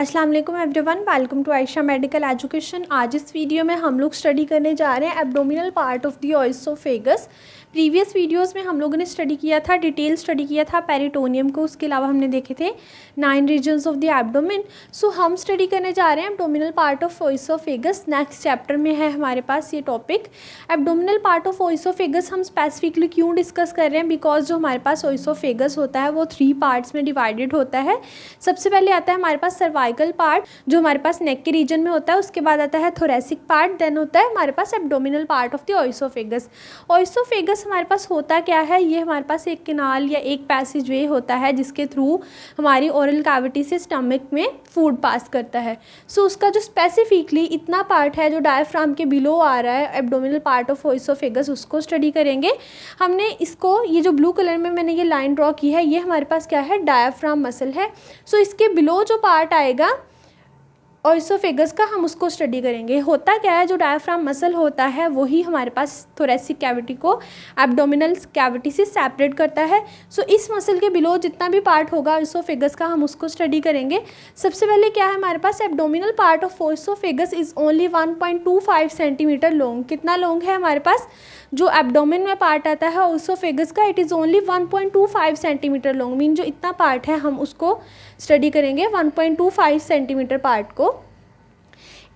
अस्सलाम वालेकुम everyone, welcome to Ayesha medical education. आज इस वीडियो में हम लोग स्टडी करने जा रहे हैं abdominal part of the ओएसोफेगस। Previous videos में हम लोगों ने स्टडी किया था, डिटेल स्टडी किया था पेरिटोनियम को। उसके अलावा हमने देखे थे 9 रीजन्स ऑफ द एब्डोमेन। सो हम स्टडी करने जा रहे हैं abdominal part of ओएसोफेगस। Next chapter में है हमारे पास ये टॉपिक एब्डोमिनल पार्ट ऑफ ओएसोफेगस। हम स्पेसिफिकली क्यों डिस्कस कर रहे हैं, बिकॉज जो हमारे पास ओएसोफेगस होता है वो 3 पार्ट्स में डिवाइडेड होता है। सबसे पहले आता है हमारे पास सर्वाइकल पार्ट जो हमारे पास नेक के रीजन में होता है। उसके बाद आता है थोरेसिक पार्ट, देन होता है हमारे पास abdominal part of the oesophagus. Oesophagus हमारे पास होता क्या है, ये हमारे पास एक कैनाल या एक पैसेज वे होता है जिसके थ्रू हमारी ओरल कैविटी से स्टमक में फूड पास करता है। सो उसका जो स्पेसिफिकली इतना पार्ट है जो डायफ्राम के बिलो आ रहा है, एब्डोमिनल पार्ट ऑफ ओएसोफेगस, उसको स्टडी करेंगे। हमने इसको, ये जो ब्लू कलर में मैंने ये लाइन ड्रॉ की है, ये हमारे पास क्या है, डायफ्राम मसल है। सो इसके बिलो जो पार्ट आएगा ओएसोफेगस का, हम उसको स्टडी करेंगे। होता क्या है, जो डायफ्राम मसल होता है वही हमारे पास थोरेसिक कैविटी को एब्डोमिनल कैविटी से सेपरेट करता है। सो इस मसल के बिलो जितना भी पार्ट होगा ओएसोफेगस का, हम उसको स्टडी करेंगे। सबसे पहले क्या है हमारे पास, abdominal part of oesophagus is only 1.25 centimetre long. कितना लॉन्ग है हमारे पास, जो एब्डोमेन में पार्ट आता है ओएसोफेगस का, it is only 1.25 centimetre long. Mean जो इतना पार्ट है हम उसको स्टडी करेंगे, 1.25 सेंटीमीटर पार्ट को।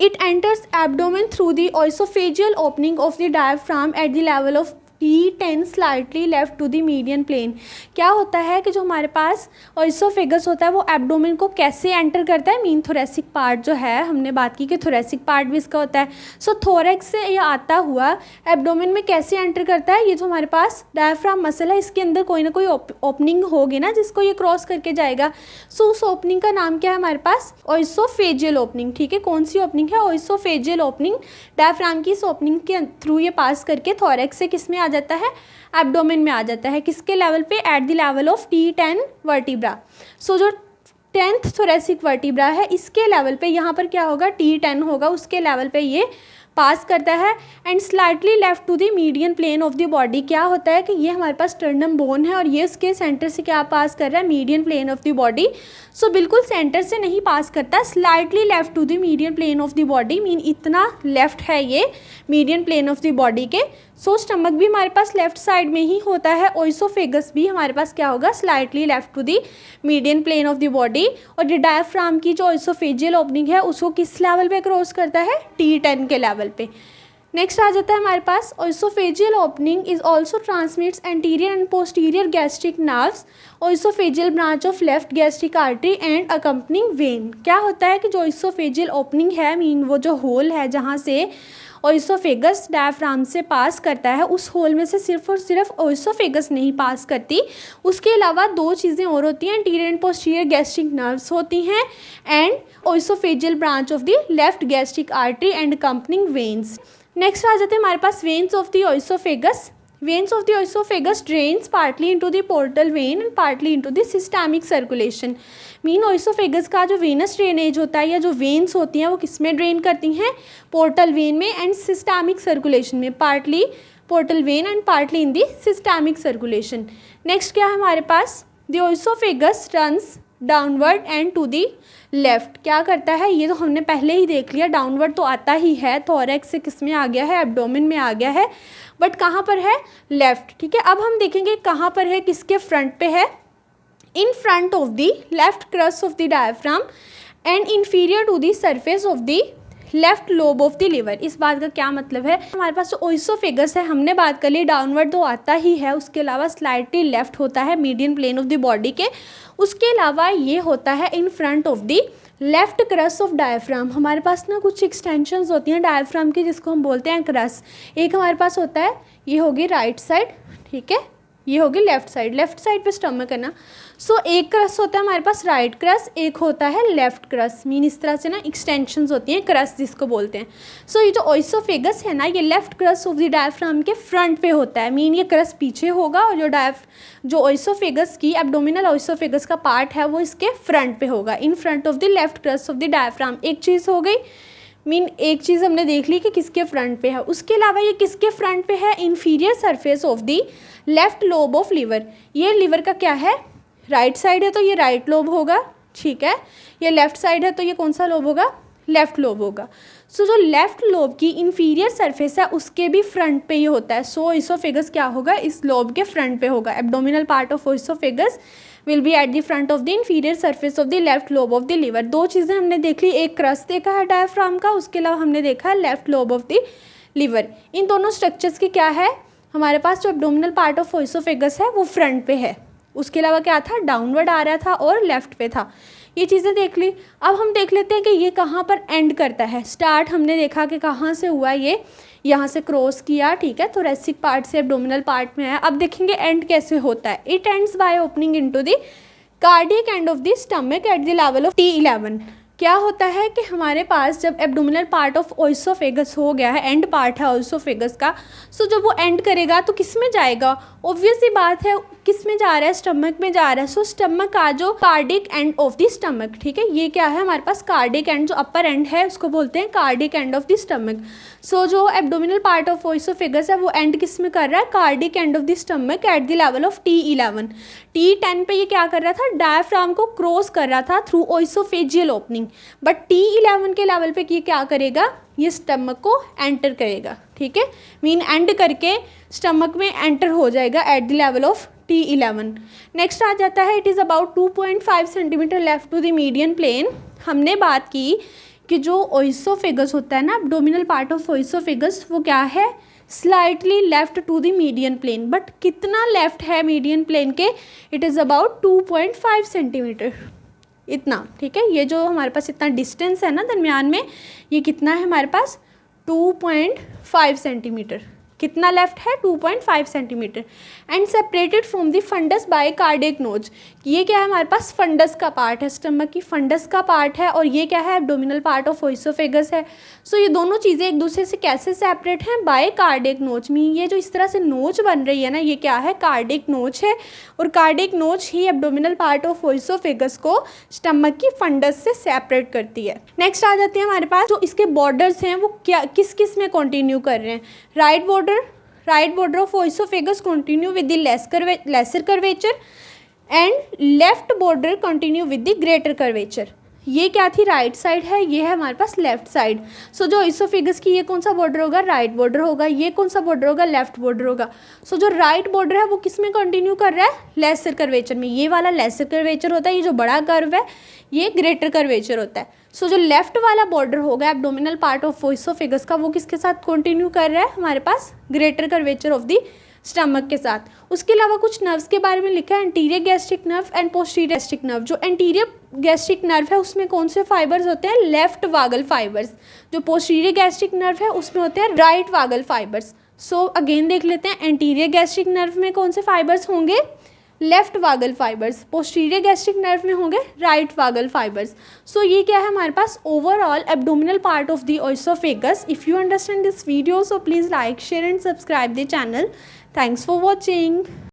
It enters abdomen through the oesophageal opening of the diaphragm at the level of T10 slightly left to the median plane। क्या होता है कि जो हमारे पास ओएसोफेगस होता है वो एब्डोमेन को कैसे एंटर करता है, मीन थोरेसिक पार्ट जो है, हमने बात की कि थोरेसिक पार्ट भी इसका होता है। सो थोरेक्स से ये आता हुआ एब्डोमेन में कैसे एंटर करता है, ये जो हमारे पास डायफ्राम मसल है इसके अंदर कोई ना कोई ओपनिंग होगी ना जिसको ये क्रॉस करके जाएगा। सो उस ओपनिंग का नाम क्या है हमारे पास, ओएसोफेजियल ओपनिंग। ठीक है, कौन सी ओपनिंग है, ओएसोफेजियल ओपनिंग। डायफ्राम की इस ओपनिंग के थ्रू ये पास करके थोरेक्स से किस में आ जाता है, एब्डोमेन में आ जाता है। किसके लेवल पे, at the level of T10 vertebra. So जो 10th थोरेसिक वर्टिब्रा है इसके लेवल पे यहाँ पर क्या होगा, T10 होगा, उसके लेवल पे ये पास करता है। And slightly left to the median plane of the body. क्या होता है कि ये हमारे पास स्टर्नम बोन है और ये इसके सेंटर से क्या पास कर रहा है, median plane of the body. So बिल्कुल सेंटर से नहीं पास करता, slightly left to the median plane of the body. Mean इतना लेफ्ट है ये median plane of the body के। सो स्टमक भी हमारे पास लेफ्ट साइड में ही होता है, ओएसोफेगस भी हमारे पास क्या होगा, slightly left to the median plane of the body. और ये डायफ्राम की जो ओएसोफेजियल ओपनिंग है उसको किस लेवल पे क्रॉस करता है, T10 के लेवल पे। नेक्स्ट आ जाता है हमारे पास, oesophageal opening is also transmits anterior and posterior gastric nerves, oesophageal branch of left gastric artery and accompanying vein. क्या होता है कि जो ओएसोफेजियल ओपनिंग है, मीन वो जो होल है जहाँ से ओएसोफेगस डायफ्राम से पास करता है, उस होल में से सिर्फ और सिर्फ ओएसोफेगस नहीं पास करती, उसके अलावा 2 चीज़ें और होती हैं, anterior and posterior gastric nerves होती हैं and oesophageal branch of the left gastric artery and accompanying veins. Next आ जाते हैं हमारे पास veins of the oesophagus. Veins of the oesophagus drains partly into the portal vein and partly into the systemic circulation। Mean ओएसोफेगस का जो venous drainage होता है या जो वेन्स होती हैं वो किस में ड्रेन करती हैं, पोर्टल वेन में एंड सिस्टमिक सर्कुलेशन में, partly portal vein and partly in the systemic circulation. Next क्या है हमारे पास, the oesophagus runs downward and to the left. क्या करता है, ये तो हमने पहले ही देख लिया, डाउनवर्ड तो आता ही है, थोरेक्स से किस में आ गया है, एब्डोमेन में आ गया है, बट कहाँ पर है, लेफ्ट। ठीक है, अब हम देखेंगे कहाँ पर है, किसके फ्रंट पे है, in front of the left crust of the diaphragm and inferior to the surface of the left lobe of the liver. इस बात का क्या मतलब है, हमारे पास जो ओएसोफेगस है हमने बात कर ली, डाउनवर्ड तो आता ही है, उसके अलावा स्लाइटली लेफ्ट होता है median plane of the body के। उसके अलावा ये होता है in front of the left crust of diaphragm. हमारे पास ना कुछ एक्सटेंशंस होती हैं डायफ्राम की जिसको हम बोलते हैं क्रस्ट। एक हमारे पास होता है, ये होगी राइट साइड, ठीक है, ये होगी लेफ्ट साइड पे स्टमक है ना। सो एक क्रस्ट होता है हमारे पास राइट क्रस्ट, एक होता है लेफ्ट क्रस्ट। मीन इस तरह से ना एक्सटेंशंस होती हैं क्रस्ट जिसको बोलते हैं। सो ये जो ओएसोफेगस है ना, ये left crust of the diaphragm के फ्रंट पे होता है। मीन ये क्रस्ट पीछे होगा और जो ओएसोफेगस की एब्डोमिनल ओएसोफेगस का पार्ट है वो इसके फ्रंट पे होगा, इन front of the left crust of the diaphragm. एक चीज़ हो गई, मीन एक चीज़ हमने देख ली कि किसके फ्रंट पे है। उसके अलावा ये किसके फ्रंट पे है, inferior surface of the left lobe of liver. ये लिवर का क्या है, राइट साइड है तो ये राइट लोब होगा, ठीक है, ये लेफ्ट साइड है तो ये कौन सा लोब होगा, लेफ्ट लोब होगा। सो जो लेफ्ट लोब की इंफीरियर सरफेस है उसके भी फ्रंट पे ही होता है। सो ओइसोफेगस क्या होगा, इस लोब के फ्रंट पे होगा। Abdominal part of oesophagus will be at the front of the inferior surface of the left lobe of the liver. दो चीज़ें हमने देख ली, एक क्रस्ट देखा है डायफ्राम का, उसके अलावा हमने देखा है left lobe of the liver. इन दोनों स्ट्रक्चर्स की क्या है, हमारे पास जो एब्डोमिनल पार्ट ऑफ ओइसोफेगस है वो फ्रंट पे है, उसके अलावा क्या था, डाउनवर्ड आ रहा था और लेफ्ट पे था। ये चीज़ें देख ली। अब हम देख लेते हैं कि ये कहाँ पर एंड करता है। स्टार्ट हमने देखा कि कहाँ से हुआ, ये यहाँ से क्रॉस किया, ठीक है, थोरेसिक पार्ट से एब्डोमिनल पार्ट में आया। अब देखेंगे एंड कैसे होता है। It ends by opening into the cardiac and of the stomach eight the level of T11। क्या होता है कि हमारे पास जब एब्डोमिनल पार्ट ऑफ ओइसोफेगस हो गया है, एंड पार्ट है ओइसोफेगस का, सो जब वो एंड करेगा तो किस में जाएगा, ऑब्वियस सी बात है किस में जा रहा है, स्टमक में जा रहा है। सो स्टमक का जो cardiac end of the stomach, ठीक है, ये क्या है हमारे पास कार्डिक एंड, जो अपर एंड है उसको बोलते हैं cardiac end of the stomach. So जो एब्डोमिनल पार्ट ऑफ ओइसोफेगस है वो एंड किस में कर रहा है, cardiac end of the stomach eight the level of T11। T10 पे ये क्या कर रहा था, डायफ्राम को क्रॉस कर रहा था थ्रू ओइसोफेजियल ओपनिंग, बट T11 के लेवल पे ये क्या करेगा, ये स्टमक को एंटर करेगा, ठीक है, मीन एंड करके स्टमक में एंटर हो जाएगा at the level of T11। Next आ जाता है, it is about 2.5 centimetre left to the median plane. हमने बात की कि जो ओइसोफेगस होता है ना, एब्डोमिनल पार्ट ऑफ ओइसोफेगस, वो क्या है, slightly left to the median plane, but कितना लेफ्ट है मीडियन प्लेन के, इट इज़ अबाउट 2.5 सेंटीमीटर, इतना, ठीक है। ये जो हमारे पास इतना डिस्टेंस है ना दरमियान में, ये कितना है हमारे पास, 2.5 सेंटीमीटर। कितना लेफ्ट है, 2.5 centimetre. And separated from the fundus by cardiac notch. ये क्या है हमारे पास, फंडस का पार्ट है, स्टमक की फंडस का पार्ट है, और ये क्या है, एब्डोमिनल पार्ट ऑफ ओइसोफेगस है। सो ये दोनों चीज़ें एक दूसरे से कैसे सेपरेट हैं, बाय कार्डियक नोच। मीन ये जो इस तरह से नोच बन रही है ना, ये क्या है, कार्डियक नोच है, और कार्डियक नोच ही एब्डोमिनल पार्ट ऑफ ओइसोफेगस को स्टमक की फंडस से सेपरेट करती है। नेक्स्ट आ जाती है हमारे पास, जो इसके बॉर्डर्स हैं वो क्या किस किस में कंटिन्यू कर रहे हैं। Right border of oesophagus continue with the lesser curvature and left border continue with the greater curvature. ये क्या थी, राइट साइड है, ये है हमारे पास लेफ्ट साइड। सो जो ओइसोफेगस की ये कौन सा बॉर्डर होगा, राइट बॉर्डर होगा, ये कौन सा बॉर्डर होगा, लेफ्ट बॉर्डर होगा। सो जो राइट बॉर्डर है वो किस में कंटिन्यू कर रहा है, लेसर कर्वेचर में। ये वाला लेसर कर्वेचर होता है, ये जो बड़ा कर्व है ये ग्रेटर कर्वेचर होता है। सो जो लेफ्ट वाला बॉर्डर होगा एब्डोमिनल पार्ट ऑफ ओइसोफेगस का, वो किसके साथ कंटिन्यू कर रहा है, हमारे पास greater curvature of the stomach के साथ। उसके अलावा कुछ नर्व्स के बारे में लिखा है, anterior gastric nerve and posterior gastric nerve. जो एंटीरियर गैस्ट्रिक नर्व है उसमें कौन से फाइबर्स होते हैं, लेफ्ट वागल फाइबर्स। जो पोस्टीरियर गैस्ट्रिक नर्व है उसमें होते हैं राइट वागल फाइबर्स। सो अगेन देख लेते हैं, एंटीरियर गैस्ट्रिक नर्व में कौन से फाइबर्स होंगे, left vagal fibres. Posterior gastric nerve में होंगे राइट वागल फाइबर्स। सो ये क्या है हमारे पास, overall abdominal part of the oesophagus. If you understand this video, so please like, share and subscribe the channel. Thanks for watching.